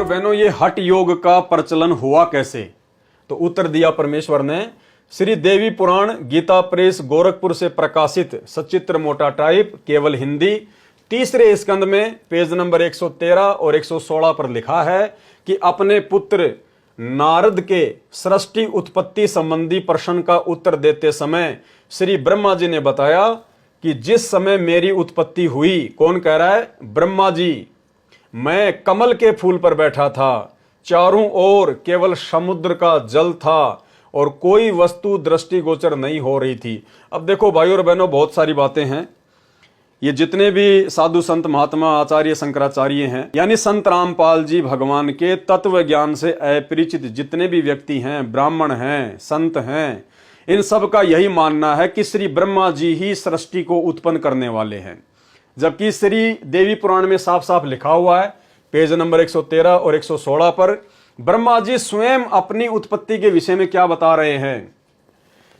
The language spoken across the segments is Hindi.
बहनों, ये हठ योग का प्रचलन हुआ कैसे? तो उत्तर दिया परमेश्वर ने। श्री देवी पुराण गीता प्रेस गोरखपुर से प्रकाशित सचित्र मोटा टाइप केवल हिंदी तीसरे स्कंद में पेज नंबर 113 और 116 पर लिखा है कि अपने पुत्र नारद के सृष्टि उत्पत्ति संबंधी प्रश्न का उत्तर देते समय श्री ब्रह्मा जी ने बताया कि जिस समय मेरी उत्पत्ति हुई, कौन कह रहा है? ब्रह्मा जी। मैं कमल के फूल पर बैठा था, चारों ओर केवल समुद्र का जल था और कोई वस्तु दृष्टिगोचर नहीं हो रही थी। अब देखो भाइयों और बहनों, बहुत सारी बातें हैं। ये जितने भी साधु संत महात्मा आचार्य शंकराचार्य हैं, यानी संत रामपाल जी भगवान के तत्व ज्ञान से अपरिचित जितने भी व्यक्ति हैं, ब्राह्मण हैं, संत हैं, इन सब का यही मानना है कि श्री ब्रह्मा जी ही सृष्टि को उत्पन्न करने वाले हैं। जबकि श्री देवी पुराण में साफ साफ लिखा हुआ है पेज नंबर 113 और 116 पर ब्रह्मा जी स्वयं अपनी उत्पत्ति के विषय में क्या बता रहे हैं।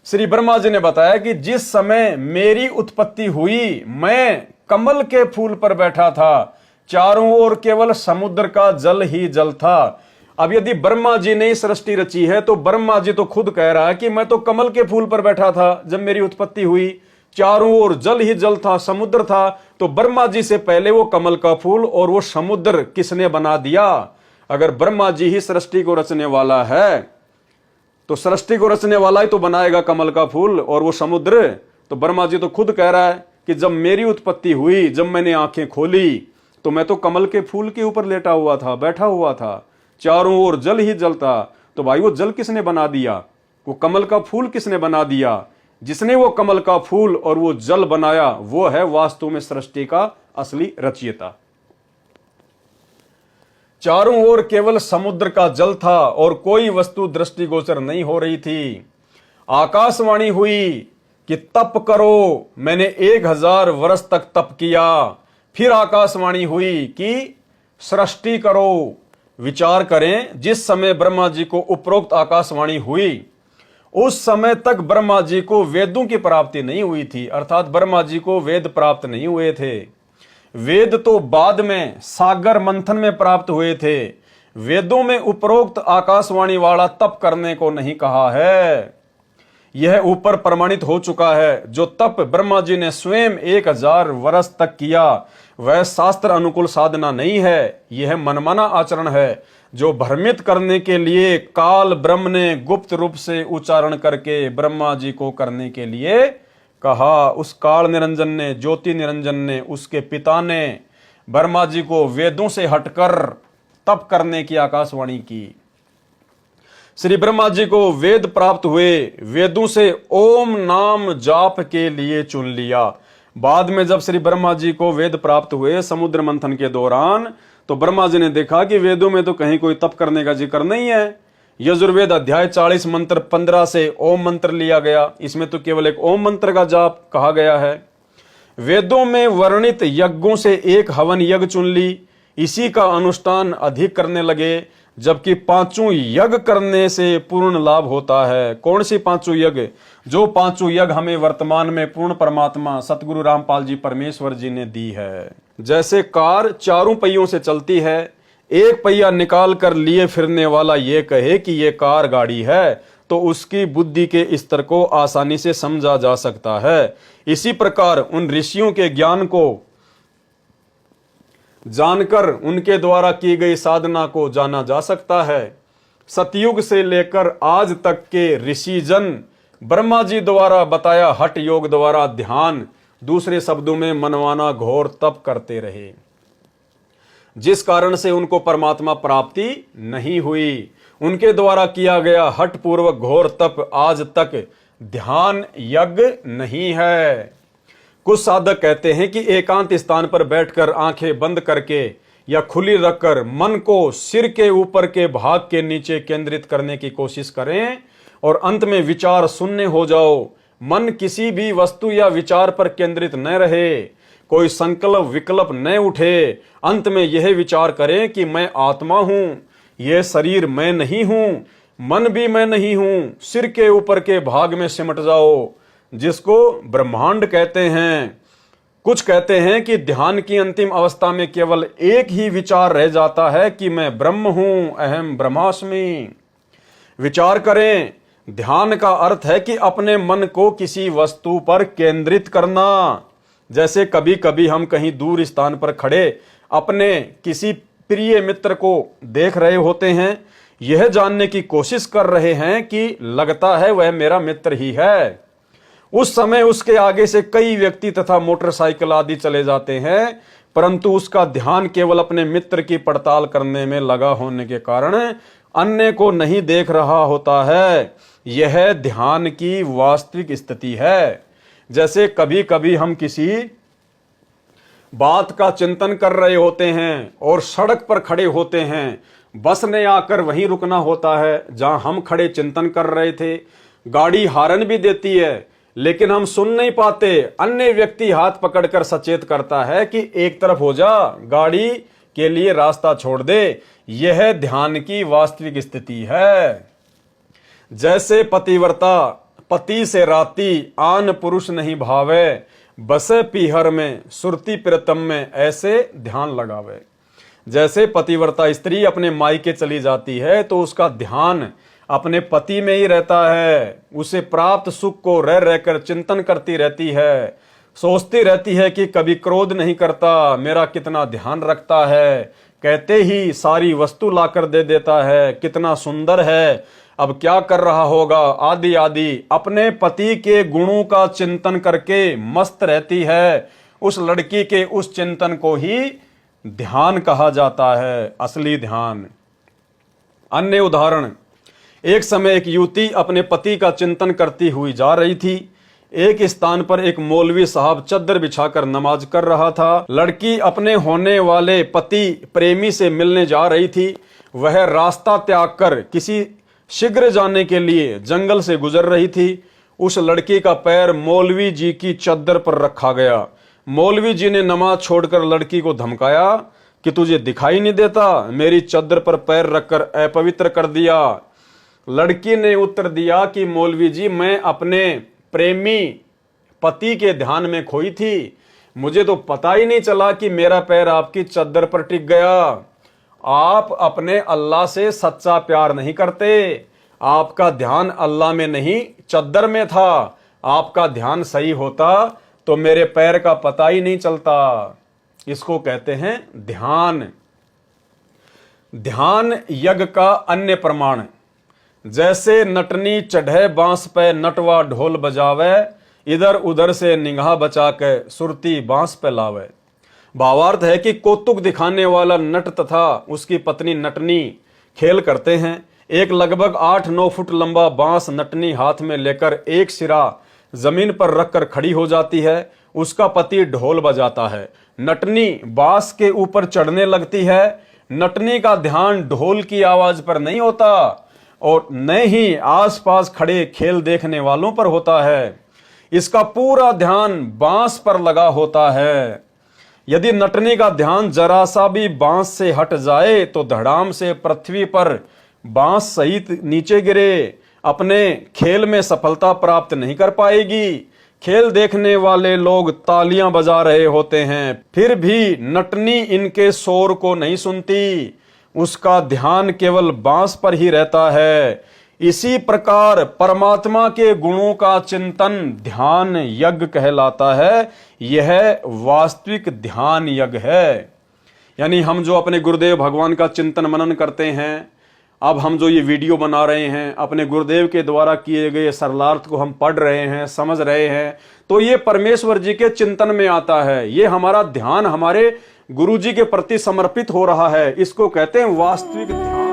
श्री ब्रह्मा जी ने बताया कि जिस समय मेरी उत्पत्ति हुई, मैं कमल के फूल पर बैठा था, चारों ओर केवल समुद्र का जल ही जल था। अब यदि ब्रह्मा जी ने सृष्टि रची है तो ब्रह्मा जी तो खुद कह रहा है कि मैं तो कमल के फूल पर बैठा था जब मेरी उत्पत्ति हुई, चारों ओर जल ही जल था, समुद्र था। तो ब्रह्मा जी से पहले वो कमल का फूल और वो समुद्र किसने बना दिया? अगर ब्रह्मा जी ही सृष्टि को रचने वाला है तो सृष्टि को रचने वाला ही तो बनाएगा कमल का फूल और वो समुद्र। तो ब्रह्मा जी तो खुद कह रहा है कि जब मेरी उत्पत्ति हुई, जब मैंने आंखें खोली, तो मैं तो कमल के फूल के ऊपर लेटा हुआ था, बैठा हुआ था, चारों ओर जल ही जल था। तो भाई वो जल किसने बना दिया? वो कमल का फूल किसने बना दिया? जिसने वो कमल का फूल और वो जल बनाया, वो है वास्तव में सृष्टि का असली रचयिता। चारों ओर केवल समुद्र का जल था और कोई वस्तु दृष्टिगोचर नहीं हो रही थी। आकाशवाणी हुई कि तप करो, मैंने 1000 वर्ष तक तप किया। फिर आकाशवाणी हुई कि सृष्टि करो। विचार करें, जिस समय ब्रह्मा जी को उपरोक्त आकाशवाणी हुई उस समय तक ब्रह्मा जी को वेदों की प्राप्ति नहीं हुई थी, अर्थात ब्रह्मा जी को वेद प्राप्त नहीं हुए थे। वेद तो बाद में सागर मंथन में प्राप्त हुए थे। वेदों में उपरोक्त आकाशवाणी वाला तप करने को नहीं कहा है। यह ऊपर प्रमाणित हो चुका है। जो तप ब्रह्मा जी ने स्वयं 1000 वर्ष तक किया वह शास्त्र अनुकूल साधना नहीं है, यह मनमाना आचरण है जो भ्रमित करने के लिए काल ब्रह्म ने गुप्त रूप से उच्चारण करके ब्रह्मा जी को करने के लिए कहा। उस काल निरंजन ने, ज्योति निरंजन ने, उसके पिता ने ब्रह्मा जी को वेदों से हटकर तप करने की आकाशवाणी की। श्री ब्रह्मा जी को वेद प्राप्त हुए, वेदों से ओम नाम जाप के लिए चुन लिया। बाद में जब श्री ब्रह्मा जी को वेद प्राप्त हुए समुद्र मंथन के दौरान, तो ब्रह्मा जी ने देखा कि वेदों में तो कहीं कोई तप करने का जिक्र नहीं है। यजुर्वेद अध्याय 40 मंत्र 15 से ओम मंत्र लिया गया, इसमें तो केवल एक ओम मंत्र का जाप कहा गया है। वेदों में वर्णित यज्ञों से एक हवन यज्ञ चुन ली, इसी का अनुष्ठान अधिक करने लगे, जबकि 5 यज्ञ करने से पूर्ण लाभ होता है। कौन सी 5 यज्ञ? जो 5 यज्ञ हमें वर्तमान में पूर्ण परमात्मा सतगुरु रामपाल जी परमेश्वर जी ने दी है। जैसे कार 4 पहियों से चलती है, एक पहिया निकाल कर लिए फिरने वाला ये कहे कि ये कार गाड़ी है, तो उसकी बुद्धि के स्तर को आसानी से समझा जा सकता है। इसी प्रकार उन ऋषियों के ज्ञान को जानकर उनके द्वारा की गई साधना को जाना जा सकता है। सतयुग से लेकर आज तक के ऋषिजन ब्रह्मा जी द्वारा बताया हठ योग द्वारा ध्यान, दूसरे शब्दों में मनवाना घोर तप करते रहे, जिस कारण से उनको परमात्मा प्राप्ति नहीं हुई। उनके द्वारा किया गया हठ पूर्वक घोर तप आज तक ध्यान यज्ञ नहीं है। कुछ साधक कहते हैं कि एकांत स्थान पर बैठकर आंखें बंद करके या खुली रखकर मन को सिर के ऊपर के भाग के नीचे केंद्रित करने की कोशिश करें और अंत में विचार शून्य हो जाओ। मन किसी भी वस्तु या विचार पर केंद्रित न रहे, कोई संकल्प विकल्प न उठे। अंत में यह विचार करें कि मैं आत्मा हूं, यह शरीर मैं नहीं हूं, मन भी मैं नहीं हूं। सिर के ऊपर के भाग में सिमट जाओ, जिसको ब्रह्मांड कहते हैं। कुछ कहते हैं कि ध्यान की अंतिम अवस्था में केवल एक ही विचार रह जाता है कि मैं ब्रह्म हूं, अहम ब्रह्मास्मि। विचार करें, ध्यान का अर्थ है कि अपने मन को किसी वस्तु पर केंद्रित करना। जैसे कभी कभी हम कहीं दूर स्थान पर खड़े अपने किसी प्रिय मित्र को देख रहे होते हैं, यह जानने की कोशिश कर रहे हैं कि लगता है वह मेरा मित्र ही है। उस समय उसके आगे से कई व्यक्ति तथा मोटरसाइकिल आदि चले जाते हैं, परंतु उसका ध्यान केवल अपने मित्र की पड़ताल करने में लगा होने के कारण अन्य को नहीं देख रहा होता है। यह ध्यान की वास्तविक स्थिति है। जैसे कभी कभी हम किसी बात का चिंतन कर रहे होते हैं और सड़क पर खड़े होते हैं, बस ने आकर वहीं रुकना होता है जहां हम खड़े चिंतन कर रहे थे। गाड़ी हारन भी देती है लेकिन हम सुन नहीं पाते। अन्य व्यक्ति हाथ पकड़कर सचेत करता है कि एक तरफ हो जा, गाड़ी के लिए रास्ता छोड़ दे। यह ध्यान की वास्तविक स्थिति है। जैसे पतिव्रता पति से राती आन पुरुष नहीं भावे, बसे पीहर में सुरती प्रीतम में ऐसे ध्यान लगावे। जैसे पतिव्रता स्त्री अपने मायके चली जाती है तो उसका ध्यान अपने पति में ही रहता है। उसे प्राप्त सुख को रह रहकर चिंतन करती रहती है, सोचती रहती है कि कभी क्रोध नहीं करता, मेरा कितना ध्यान रखता है, कहते ही सारी वस्तु लाकर दे देता है, कितना सुंदर है, अब क्या कर रहा होगा, आदि आदि अपने पति के गुणों का चिंतन करके मस्त रहती है। उस लड़की के उस चिंतन को ही ध्यान कहा जाता है, असली ध्यान। अन्य उदाहरण, एक समय एक युवती अपने पति का चिंतन करती हुई जा रही थी। एक स्थान पर एक मौलवी साहब चद्दर बिछाकर नमाज कर रहा था। लड़की अपने होने वाले पति प्रेमी से मिलने जा रही थी। वह रास्ता त्याग कर किसी शीघ्र जाने के लिए जंगल से गुजर रही थी। उस लड़की का पैर मौलवी जी की चद्दर पर रखा गया। मौलवी जी ने नमाज छोड़कर लड़की को धमकाया कि तुझे दिखाई नहीं देता, मेरी चद्दर पर पैर रखकर अपवित्र कर दिया। लड़की ने उत्तर दिया कि मौलवी जी, मैं अपने प्रेमी पति के ध्यान में खोई थी, मुझे तो पता ही नहीं चला कि मेरा पैर आपकी चद्दर पर टिक गया। आप अपने अल्लाह से सच्चा प्यार नहीं करते, आपका ध्यान अल्लाह में नहीं चद्दर में था। आपका ध्यान सही होता तो मेरे पैर का पता ही नहीं चलता। इसको कहते हैं ध्यान। ध्यान यज्ञ का अन्य प्रमाण, जैसे नटनी चढ़े बांस पे नटवा ढोल बजावे, इधर उधर से निगाह बचा के सुरती बांस पे लावे। भावार्थ है कि कौतुक दिखाने वाला नट तथा उसकी पत्नी नटनी खेल करते हैं। एक लगभग 8-9 फुट लंबा बांस नटनी हाथ में लेकर एक सिरा जमीन पर रखकर खड़ी हो जाती है। उसका पति ढोल बजाता है। नटनी बांस के ऊपर चढ़ने लगती है। नटनी का ध्यान ढोल की आवाज पर नहीं होता और न ही आसपास खड़े खेल देखने वालों पर होता है। इसका पूरा ध्यान बांस पर लगा होता है। यदि नटनी का ध्यान जरा सा भी बांस से हट जाए तो धड़ाम से पृथ्वी पर बांस सहित नीचे गिरे, अपने खेल में सफलता प्राप्त नहीं कर पाएगी। खेल देखने वाले लोग तालियां बजा रहे होते हैं, फिर भी नटनी इनके शोर को नहीं सुनती। उसका ध्यान केवल बांस पर ही रहता है। इसी प्रकार परमात्मा के गुणों का चिंतन ध्यान यज्ञ कहलाता है। यह वास्तविक ध्यान यज्ञ है। यानी हम जो अपने गुरुदेव भगवान का चिंतन मनन करते हैं, अब हम जो ये वीडियो बना रहे हैं, अपने गुरुदेव के द्वारा किए गए सरलार्थ को हम पढ़ रहे हैं, समझ रहे हैं, तो ये परमेश्वर जी के चिंतन में आता है। ये हमारा ध्यान हमारे गुरु जी के प्रति समर्पित हो रहा है। इसको कहते हैं वास्तविक ध्यान।